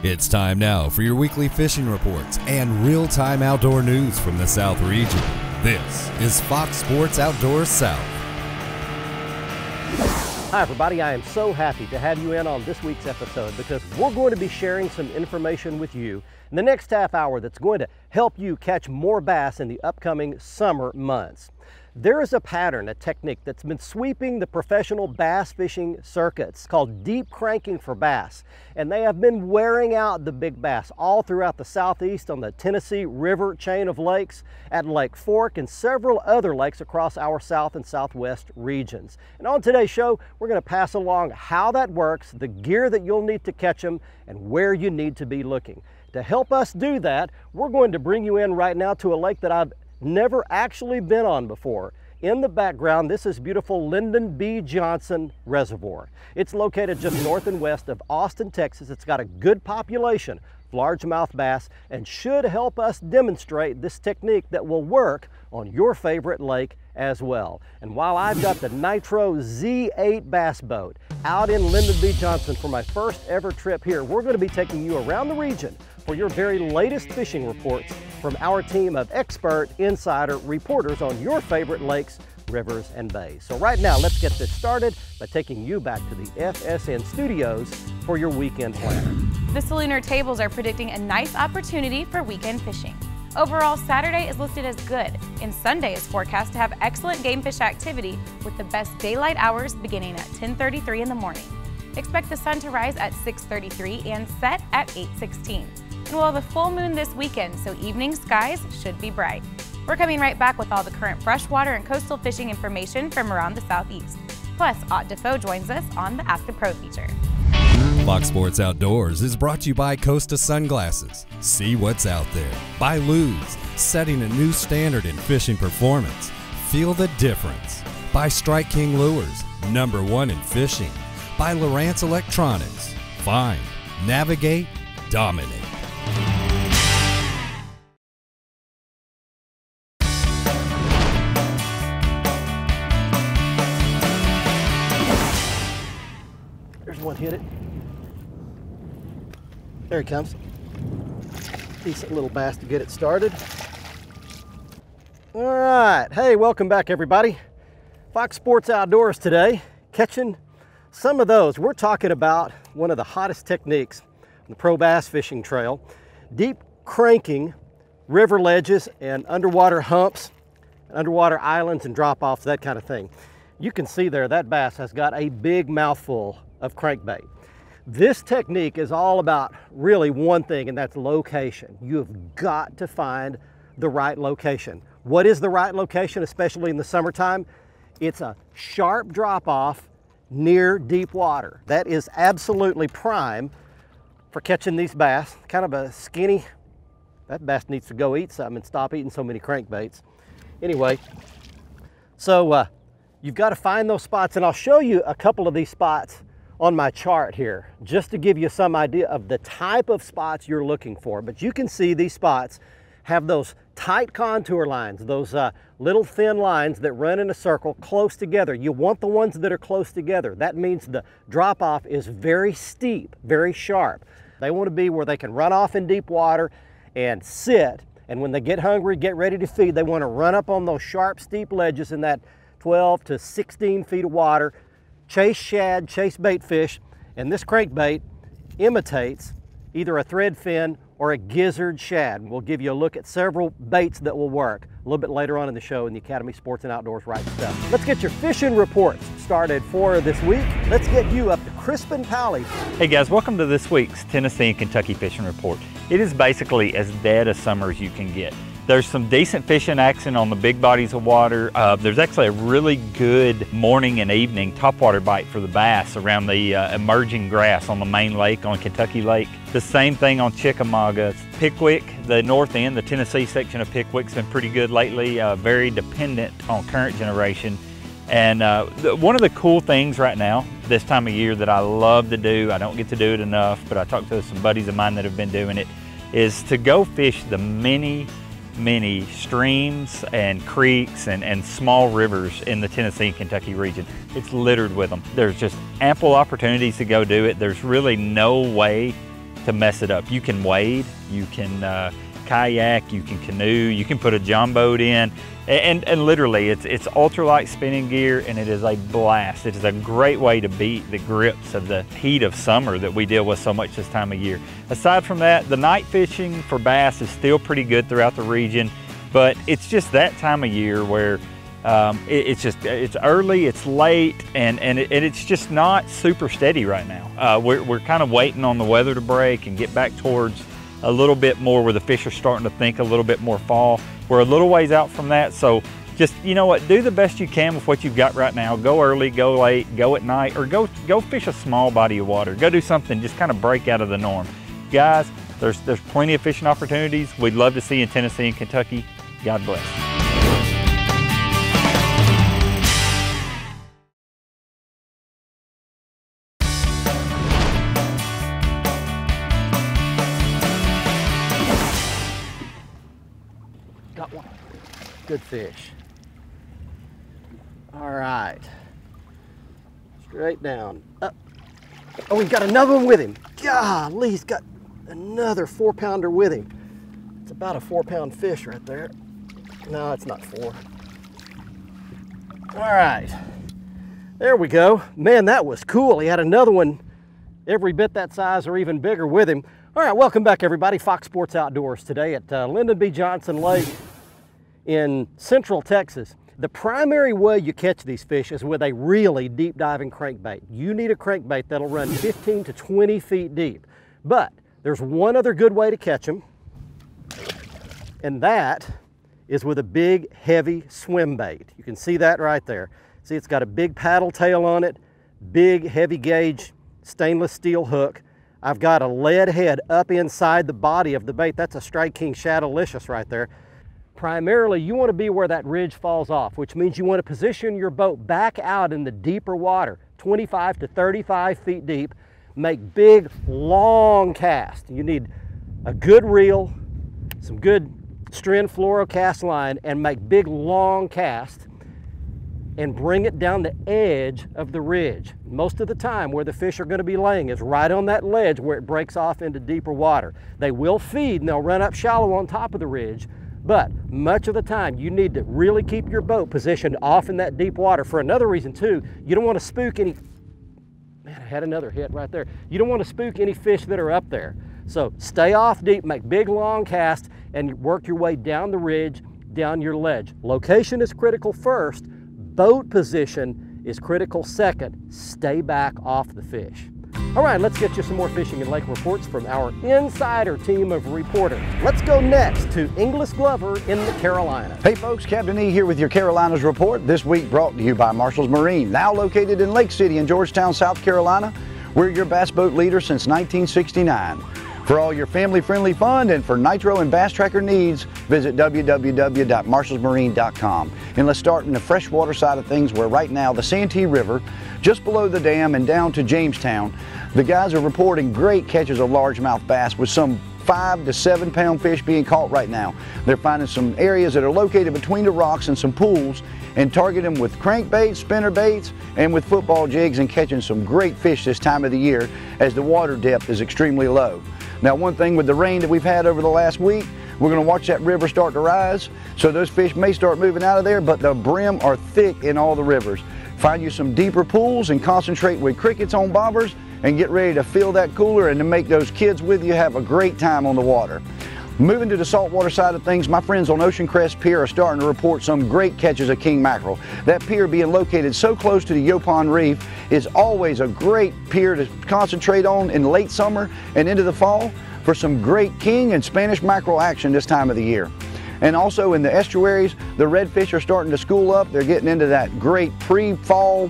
It's time now for your weekly fishing reports and real-time outdoor news from the South region. This is Fox Sports Outdoors South. Hi everybody, I am so happy to have you in on this week's episode because we're going to be sharing some information with you in the next half hour that's going to help you catch more bass in the upcoming summer months. There is a pattern, a technique that's been sweeping the professional bass fishing circuits called deep cranking for bass. And they have been wearing out the big bass all throughout the southeast on the Tennessee River chain of lakes, at Lake Fork, and several other lakes across our south and southwest regions. And on today's show, we're going to pass along how that works, the gear that you'll need to catch them, and where you need to be looking. To help us do that, we're going to bring you in right now to a lake that I've never actually been on before. In the background, this is beautiful Lyndon B. Johnson Reservoir. It's located just north and west of Austin, Texas. It's got a good population of largemouth bass and should help us demonstrate this technique that will work on your favorite lake as well. And while I've got the Nitro Z8 bass boat out in Lyndon B. Johnson for my first ever trip here, we're going to be taking you around the region for your very latest fishing reports from our team of expert insider reporters on your favorite lakes, rivers, and bays. So right now, let's get this started by taking you back to the FSN studios for your weekend planner. The Salooner tables are predicting a nice opportunity for weekend fishing. Overall, Saturday is listed as good, and Sunday is forecast to have excellent game fish activity with the best daylight hours beginning at 10:33 in the morning. Expect the sun to rise at 6:33 and set at 8:16. And we'll have a full moon this weekend, so evening skies should be bright. We're coming right back with all the current freshwater and coastal fishing information from around the southeast. Plus, Ott Defoe joins us on the Ask a Pro feature. Fox Sports Outdoors is brought to you by Costa Sunglasses. See what's out there. By Luz, setting a new standard in fishing performance. Feel the difference. By Strike King Lures, #1 in fishing. By Lowrance Electronics. Find, navigate, dominate. There's one, hit it. There he comes. Decent little bass to get it started. All right, hey, welcome back everybody. Fox Sports Outdoors today, catching some of those. We're talking about one of the hottest techniques on the pro bass fishing trail, deep cranking river ledges and underwater humps, underwater islands and drop-offs, that kind of thing. You can see there that bass has got a big mouthful of crankbait. This technique is all about really one thing, and that's location. You have got to find the right location. What is the right location, especially in the summertime? It's a sharp drop-off near deep water. That is absolutely prime for catching these bass. Kind of a skinny, that bass needs to go eat something and stop eating so many crankbaits. Anyway, so you've got to find those spots, and I'll show you a couple of these spots on my chart here, just to give you some idea of the type of spots you're looking for. But you can see these spots have those tight contour lines, those little thin lines that run in a circle close together. You want the ones that are close together. That means the drop off is very steep, very sharp. They want to be where they can run off in deep water and sit, and when they get hungry, get ready to feed, they want to run up on those sharp, steep ledges in that 12 to 16 feet of water, chase shad, chase bait fish, and this crankbait imitates either a thread fin or a gizzard shad. We'll give you a look at several baits that will work a little bit later on in the show in the Academy Sports and Outdoors Right Stuff. Let's get your fishing reports started for this week. Let's get you up to Crispin Pally. Hey guys, welcome to this week's Tennessee and Kentucky Fishing Report. It is basically as dead a summer as you can get. There's some decent fishing action on the big bodies of water. There's actually a really good morning and evening topwater bite for the bass around the emerging grass on the main lake, on Kentucky Lake. The same thing on Chickamauga. Pickwick, the north end, the Tennessee section of Pickwick's been pretty good lately, very dependent on current generation. And one of the cool things right now, this time of year that I love to do, I don't get to do it enough, but I talked to some buddies of mine that have been doing it, is to go fish the mini many streams and creeks and small rivers in the Tennessee and Kentucky region. It's littered with them. There's just ample opportunities to go do it. There's really no way to mess it up. You can wade, you can kayak, you can canoe, you can put a john boat in, and literally it's ultralight spinning gear, and it is a blast. It is a great way to beat the grips of the heat of summer that we deal with so much this time of year. Aside from that, the night fishing for bass is still pretty good throughout the region, but it's just that time of year where it's early, it's late, and it's just not super steady right now. We're kind of waiting on the weather to break and get back towards a little bit more where the fish are starting to think a little bit more fall. We're a little ways out from that, so just, you know what, do the best you can with what you've got right now. Go early, go late, go at night, or go fish a small body of water. Go do something, just kind of break out of the norm. Guys, there's plenty of fishing opportunities we'd love to see in Tennessee and Kentucky. God bless. Got one. Good fish. All right. Straight down. Up. Oh, we've got another one with him. Golly, he's got another 4-pounder with him. It's about a 4-pound fish right there. No, it's not 4. All right. There we go. Man, that was cool. He had another one every bit that size or even bigger with him. All right, welcome back everybody. Fox Sports Outdoors today at Lyndon B. Johnson Lake in Central Texas. The primary way you catch these fish is with a really deep diving crankbait. You need a crankbait that'll run 15 to 20 feet deep. But there's one other good way to catch them, and that is with a big, heavy swim bait. You can see that right there. See, it's got a big paddle tail on it, big, heavy gauge stainless steel hook. I've got a lead head up inside the body of the bait. That's a Strike King Shadowlicious right there. Primarily, you want to be where that ridge falls off, which means you want to position your boat back out in the deeper water, 25 to 35 feet deep. Make big, long casts. You need a good reel, some good Stren fluorocast line, and make big, long casts and bring it down the edge of the ridge. Most of the time where the fish are going to be laying is right on that ledge where it breaks off into deeper water. They will feed and they'll run up shallow on top of the ridge, but much of the time you need to really keep your boat positioned off in that deep water. For another reason too, you don't want to spook any, man, I had another hit right there. You don't want to spook any fish that are up there. So stay off deep, make big long casts, and work your way down the ridge, down your ledge. Location is critical first. Boat position is critical second. Stay back off the fish. All right, let's get you some more fishing and lake reports from our insider team of reporters. Let's go next to Inglis Glover in the Carolinas. Hey folks, Captain E here with your Carolinas report. This week brought to you by Marshall's Marine, now located in Lake City in Georgetown, South Carolina. We're your bass boat leader since 1969. For all your family-friendly fun and for nitro and bass tracker needs, visit www.marshallsmarine.com. And let's start in the freshwater side of things, where right now the Santee River, just below the dam and down to Jamestown, the guys are reporting great catches of largemouth bass with some 5 to 7 pound fish being caught right now. They're finding some areas that are located between the rocks and some pools and targeting them with crankbaits, spinner baits, and with football jigs, and catching some great fish this time of the year as the water depth is extremely low. Now, one thing with the rain that we've had over the last week, we're going to watch that river start to rise, so those fish may start moving out of there, but the brim are thick in all the rivers. Find you some deeper pools and concentrate with crickets on bobbers and get ready to fill that cooler and to make those kids with you have a great time on the water. Moving to the saltwater side of things, my friends on Ocean Crest Pier are starting to report some great catches of king mackerel. That pier being located so close to the Yopon Reef is always a great pier to concentrate on in late summer and into the fall for some great king and Spanish mackerel action this time of the year. And also in the estuaries, the redfish are starting to school up. They're getting into that great pre-fall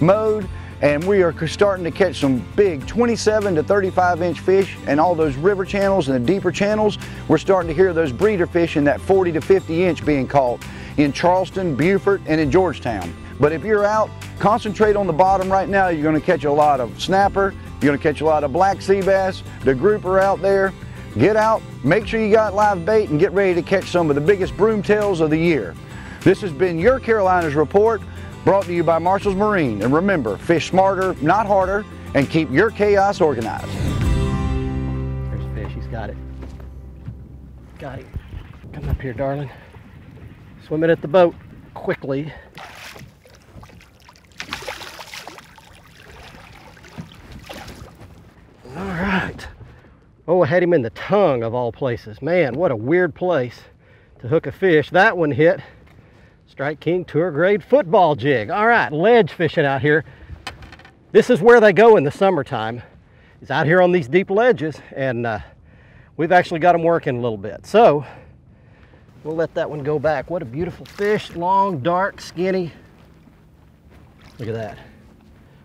mode, and we are starting to catch some big 27 to 35 inch fish, and all those river channels and the deeper channels, we're starting to hear those breeder fish in that 40 to 50 inch being caught in Charleston, Beaufort, and in Georgetown. But if you're out, concentrate on the bottom right now. You're going to catch a lot of snapper, you're going to catch a lot of black sea bass, the grouper out there. Get out, make sure you got live bait, and get ready to catch some of the biggest broomtails of the year. This has been your Carolinas Report, brought to you by Marshall's Marine. And remember, fish smarter, not harder, and keep your chaos organized. There's a fish, he's got it. Got it. Come up here, darling. Swimming at the boat quickly. All right. Oh, I had him in the tongue of all places. Man, what a weird place to hook a fish. That one hit Strike King Tour Grade football jig. All right, ledge fishing out here. This is where they go in the summertime. It's out here on these deep ledges, and we've actually got them working a little bit. So we'll let that one go back. What a beautiful fish, long, dark, skinny. Look at that. I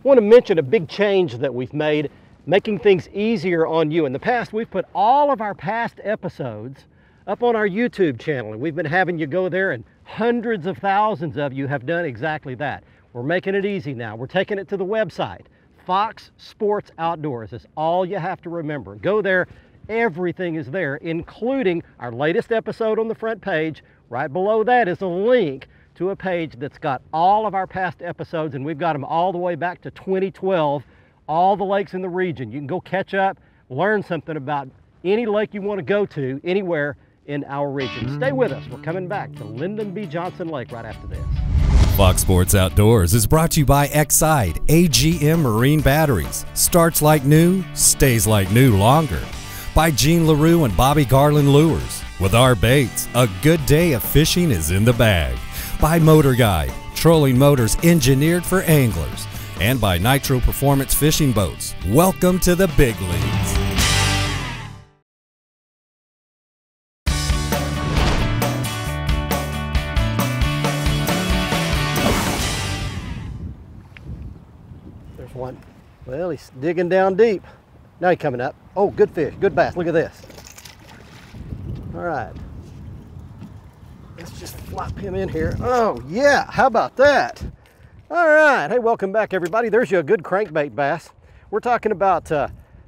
want to mention a big change that we've made, making things easier on you. In the past, we've put all of our past episodes up on our YouTube channel, and we've been having you go there, and hundreds of thousands of you have done exactly that. We're making it easy now. We're taking it to the website. Fox Sports Outdoors is all you have to remember. Go there. Everything is there, including our latest episode on the front page. Right below that is a link to a page that's got all of our past episodes, and we've got them all the way back to 2012, all the lakes in the region. You can go catch up, learn something about any lake you want to go to, anywhere in our region. Stay with us. We're coming back to Lyndon B. Johnson Lake right after this. Fox Sports Outdoors is brought to you by Exide AGM Marine Batteries. Starts like new, stays like new longer. By Gene LaRue and Bobby Garland Lures. With our baits, a good day of fishing is in the bag. By Motor Guide, trolling motors engineered for anglers. And by Nitro Performance Fishing Boats. Welcome to the big leagues. There's one. Well, he's digging down deep. Now he's coming up. Oh, good fish, good bass. Look at this. All right. Let's just flop him in here. Oh, yeah, how about that? All right, hey, welcome back, everybody. There's you a good crankbait bass. We're talking about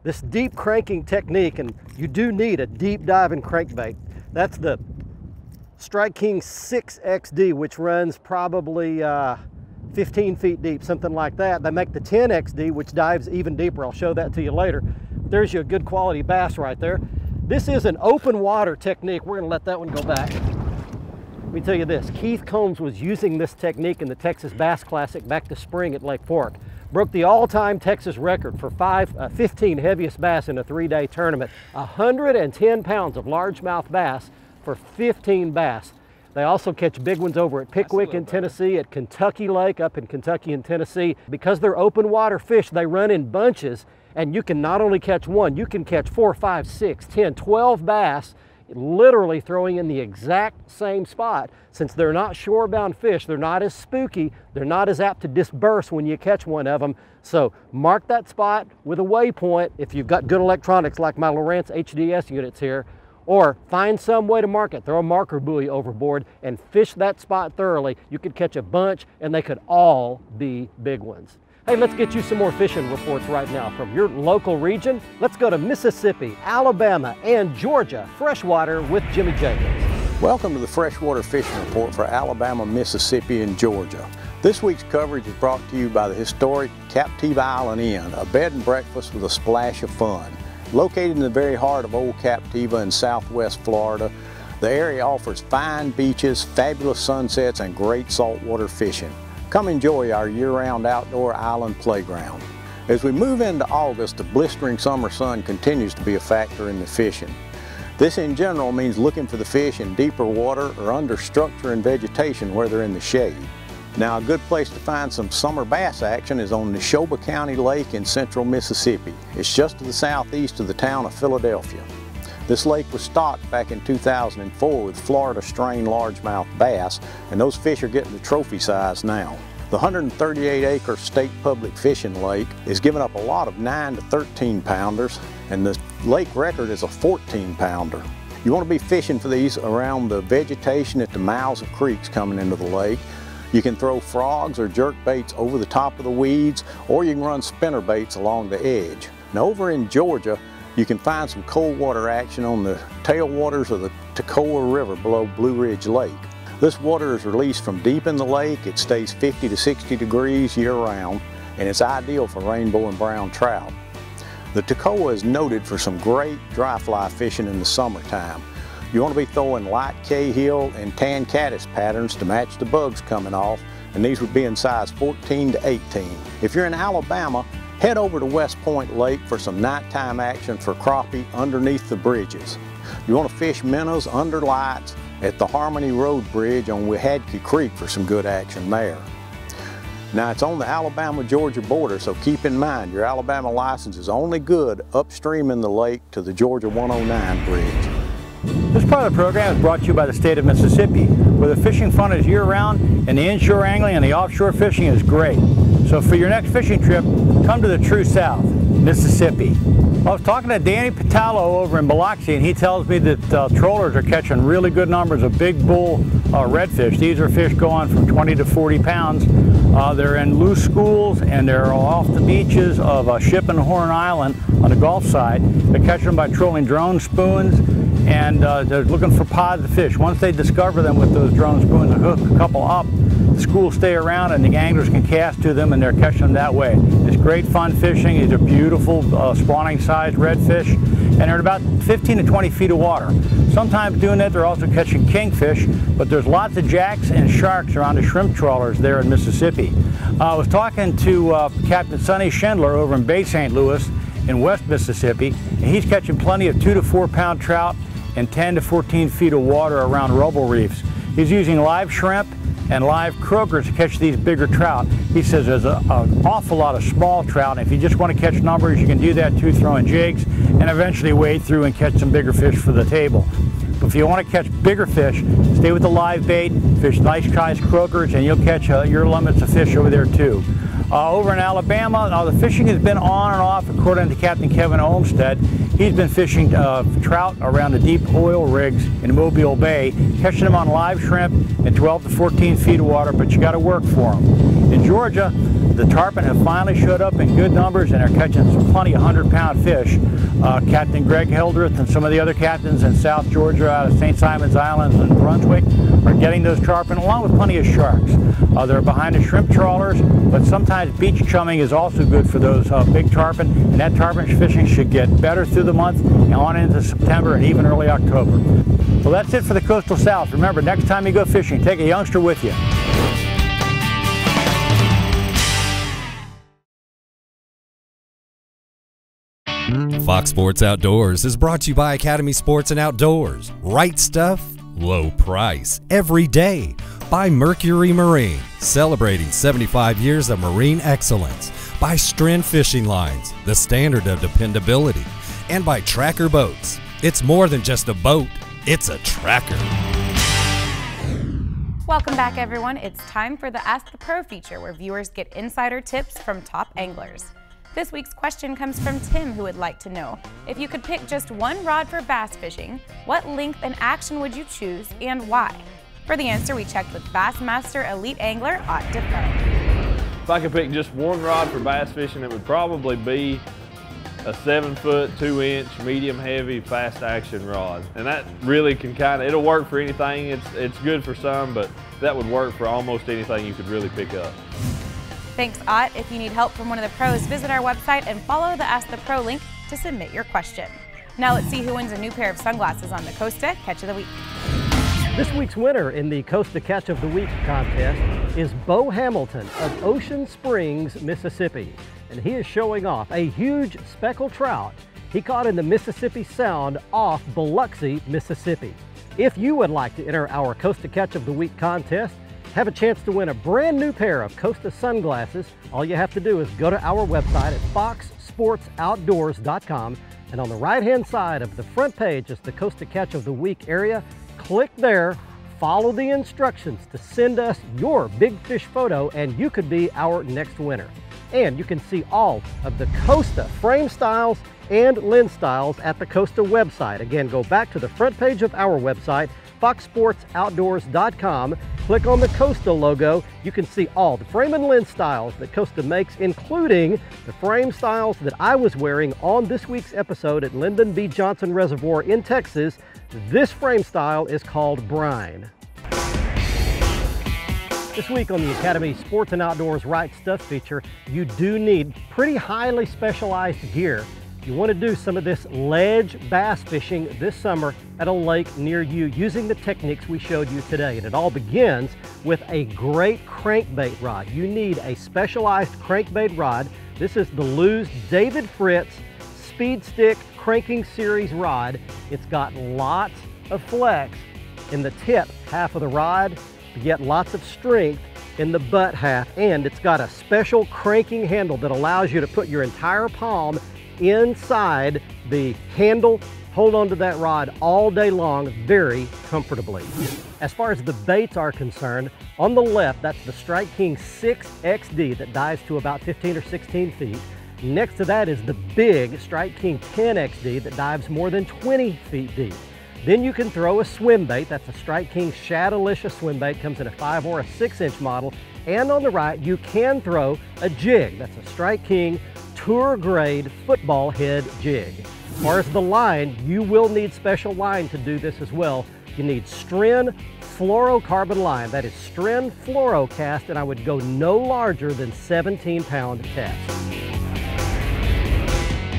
this deep cranking technique, and you do need a deep diving crankbait. That's the Strike King 6XD, which runs probably 15 feet deep, something like that. They make the 10XD, which dives even deeper. I'll show that to you later. There's your good quality bass right there. This is an open water technique. We're gonna let that one go back. Let me tell you this, Keith Combs was using this technique in the Texas Bass Classic back to spring at Lake Fork. Broke the all-time Texas record for 15 heaviest bass in a 3-day tournament. 110 pounds of largemouth bass for 15 bass. They also catch big ones over at Pickwick in Tennessee, at Kentucky Lake up in Kentucky and Tennessee. Because they're open water fish, they run in bunches, and you can not only catch one, you can catch 4, 5, 6, 10, 12 bass, literally throwing in the exact same spot. Since they're not shore-bound fish, they're not as spooky, they're not as apt to disperse when you catch one of them. So mark that spot with a waypoint if you've got good electronics like my Lowrance HDS units here, or find some way to mark it. Throw a marker buoy overboard and fish that spot thoroughly. You could catch a bunch, and they could all be big ones. Hey, let's get you some more fishing reports right now from your local region. Let's go to Mississippi, Alabama, and Georgia freshwater with Jimmy Jenkins. Welcome to the Freshwater Fishing Report for Alabama, Mississippi, and Georgia. This week's coverage is brought to you by the historic Captiva Island Inn, a bed and breakfast with a splash of fun. Located in the very heart of Old Captiva in southwest Florida, the area offers fine beaches, fabulous sunsets, and great saltwater fishing. Come enjoy our year-round outdoor island playground. As we move into August, the blistering summer sun continues to be a factor in the fishing. This in general means looking for the fish in deeper water or under structure and vegetation where they're in the shade. Now, a good place to find some summer bass action is on Neshoba County Lake in central Mississippi. It's just to the southeast of the town of Philadelphia. This lake was stocked back in 2004 with Florida strain largemouth bass, and those fish are getting to trophy size now. The 138-acre state public fishing lake is giving up a lot of 9 to 13 pounders, and the lake record is a 14-pounder. You want to be fishing for these around the vegetation at the mouths of creeks coming into the lake. You can throw frogs or jerk baits over the top of the weeds, or you can run spinner baits along the edge. Now over in Georgia, You can find some cold water action on the tailwaters of the Toccoa River below Blue Ridge Lake. This water is released from deep in the lake. It stays 50 to 60 degrees year-round, and it's ideal for rainbow and brown trout. The Toccoa is noted for some great dry fly fishing in the summertime. You want to be throwing light Cahill and tan caddis patterns to match the bugs coming off, and these would be in size 14 to 18. If you're in Alabama, head over to West Point Lake for some nighttime action for crappie underneath the bridges. You want to fish minnows under lights at the Harmony Road Bridge on Wehadke Creek for some good action there. Now, it's on the Alabama-Georgia border, so keep in mind your Alabama license is only good upstream in the lake to the Georgia 109 bridge. This part of the program is brought to you by the state of Mississippi, where the fishing fun is year-round and the inshore angling and the offshore fishing is great. So for your next fishing trip, come to the true south, Mississippi. I was talking to Danny Patallo over in Biloxi, and he tells me that trollers are catching really good numbers of big bull redfish. These are fish going from 20 to 40 pounds. They're in loose schools, and they're off the beaches of Ship and Horn Island on the Gulf side. They're catching them by trolling drone spoons, and they're looking for pods of fish. Once they discover them with those drone spoons and hook a couple up, the schools stay around and the anglers can cast to them, and they're catching them that way. It's great fun fishing. These are beautiful spawning sized redfish, and they're at about 15 to 20 feet of water. Sometimes doing that, they're also catching kingfish, but there's lots of jacks and sharks around the shrimp trawlers there in Mississippi. I was talking to Captain Sonny Schindler over in Bay St. Louis in West Mississippi, and he's catching plenty of 2 to 4 pound trout and 10 to 14 feet of water around rubble reefs. He's using live shrimp and live croakers to catch these bigger trout. He says there's an awful lot of small trout, and if you just want to catch numbers, you can do that too, throwing jigs, and eventually wade through and catch some bigger fish for the table. But if you want to catch bigger fish, stay with the live bait, fish nice sized croakers, and you'll catch your limits of fish over there too. Over in Alabama, the fishing has been on and off according to Captain Kevin Olmsted. He's been fishing trout around the deep oil rigs in Mobile Bay, catching them on live shrimp in 12 to 14 feet of water, but you got to work for them. In Georgia, the tarpon have finally showed up in good numbers, and they're catching some plenty of 100-pound fish. Captain Greg Hildreth and some of the other captains in South Georgia out of St. Simon's Islands and Brunswick are getting those tarpon along with plenty of sharks. They're behind the shrimp trawlers, but sometimes beach chumming is also good for those big tarpon, and that tarpon fishing should get better through the month and on into September and even early October. Well, that's it for the Coastal South. Remember, next time you go fishing, take a youngster with you. Fox Sports Outdoors is brought to you by Academy Sports and Outdoors. Right stuff, low price, every day. By Mercury Marine, celebrating 75 years of marine excellence. By Stren Fishing Lines, the standard of dependability. And by Tracker Boats. It's more than just a boat, it's a tracker. Welcome back, everyone. It's time for the Ask the Pro feature, where viewers get insider tips from top anglers. This week's question comes from Tim, who would like to know, if you could pick just one rod for bass fishing, what length and action would you choose and why? For the answer, we checked with Bassmaster Elite Angler Ott Defoe. If I could pick just one rod for bass fishing, it would probably be a 7-foot, 2-inch, medium heavy, fast action rod. And that really can it'll work for anything. It's good for some, but that would work for almost anything you could really pick up. Thanks, Ott. If you need help from one of the pros, visit our website and follow the Ask the Pro link to submit your question. Now let's see who wins a new pair of sunglasses on the Costa Catch of the Week. This week's winner in the Costa Catch of the Week contest is Bo Hamilton of Ocean Springs, Mississippi. And he is showing off a huge speckled trout he caught in the Mississippi Sound off Biloxi, Mississippi. If you would like to enter our Costa Catch of the Week contest, have a chance to win a brand new pair of Costa sunglasses, all you have to do is go to our website at foxsportsoutdoors.com, and on the right-hand side of the front page is the Costa Catch of the Week area. Click there, follow the instructions to send us your big fish photo, and you could be our next winner. And you can see all of the Costa frame styles and lens styles at the Costa website. Again, go back to the front page of our website, foxsportsoutdoors.com, click on the Costa logo, you can see all the frame and lens styles that Costa makes, including the frame styles that I was wearing on this week's episode at Lyndon B. Johnson Reservoir in Texas. This frame style is called Brine. This week on the Academy Sports and Outdoors Right Stuff feature, you do need pretty highly specialized gear. You want to do some of this ledge bass fishing this summer at a lake near you using the techniques we showed you today. And it all begins with a great crankbait rod. You need a specialized crankbait rod. This is the Lew's David Fritz Speed Stick Cranking Series rod. It's got lots of flex in the tip half of the rod, to get lots of strength in the butt half, and it's got a special cranking handle that allows you to put your entire palm inside the handle, hold onto that rod all day long very comfortably. As far as the baits are concerned, on the left, that's the Strike King 6XD that dives to about 15 or 16 feet. Next to that is the big Strike King 10XD that dives more than 20 feet deep. Then you can throw a swim bait. That's a Strike King Shadowlicious swim bait. Comes in a 5 or a 6-inch model. And on the right, you can throw a jig. That's a Strike King Tour Grade football head jig. As far as the line, you will need special line to do this as well. You need Stren fluorocarbon line. That is Stren fluorocast, and I would go no larger than 17-pound cast.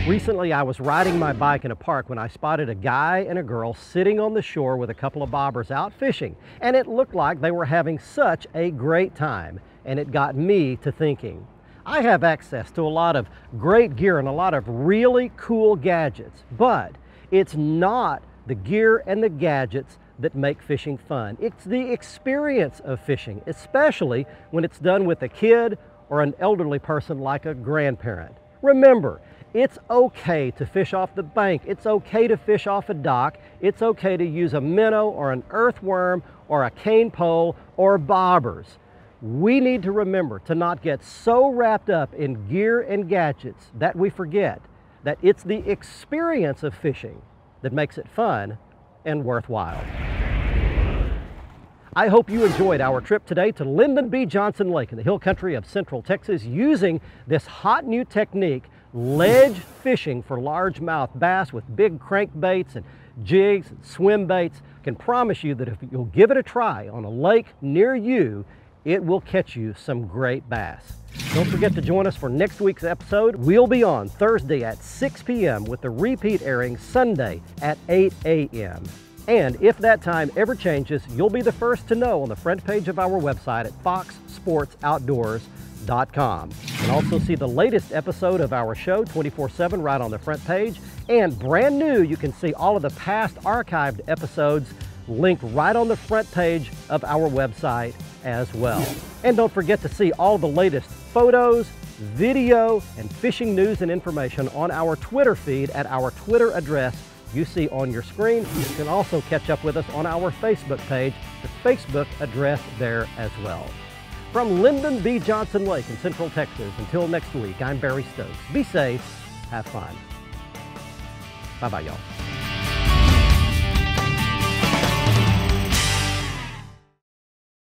Recently, I was riding my bike in a park when I spotted a guy and a girl sitting on the shore with a couple of bobbers out fishing, and it looked like they were having such a great time, and it got me to thinking. I have access to a lot of great gear and a lot of really cool gadgets, but it's not the gear and the gadgets that make fishing fun. It's the experience of fishing, especially when it's done with a kid or an elderly person like a grandparent. Remember, it's okay to fish off the bank. It's okay to fish off a dock. It's okay to use a minnow or an earthworm or a cane pole or bobbers. We need to remember to not get so wrapped up in gear and gadgets that we forget that it's the experience of fishing that makes it fun and worthwhile. I hope you enjoyed our trip today to Lyndon B. Johnson Lake in the hill country of Central Texas using this hot new technique, ledge fishing for largemouth bass with big crankbaits and jigs and swim baits. I can promise you that if you'll give it a try on a lake near you, it will catch you some great bass. Don't forget to join us for next week's episode. We'll be on Thursday at 6 p.m. with the repeat airing Sunday at 8 a.m. And if that time ever changes, you'll be the first to know on the front page of our website at foxsportsoutdoors.com. You can also see the latest episode of our show 24/7 right on the front page. And brand new, you can see all of the past archived episodes linked right on the front page of our website as well. And don't forget to see all the latest photos, video, and fishing news and information on our Twitter feed at our Twitter address you see on your screen. You can also catch up with us on our Facebook page, the Facebook address there as well. From Lyndon B. Johnson Lake in Central Texas, until next week, I'm Barry Stokes. Be safe, have fun. Bye-bye, y'all.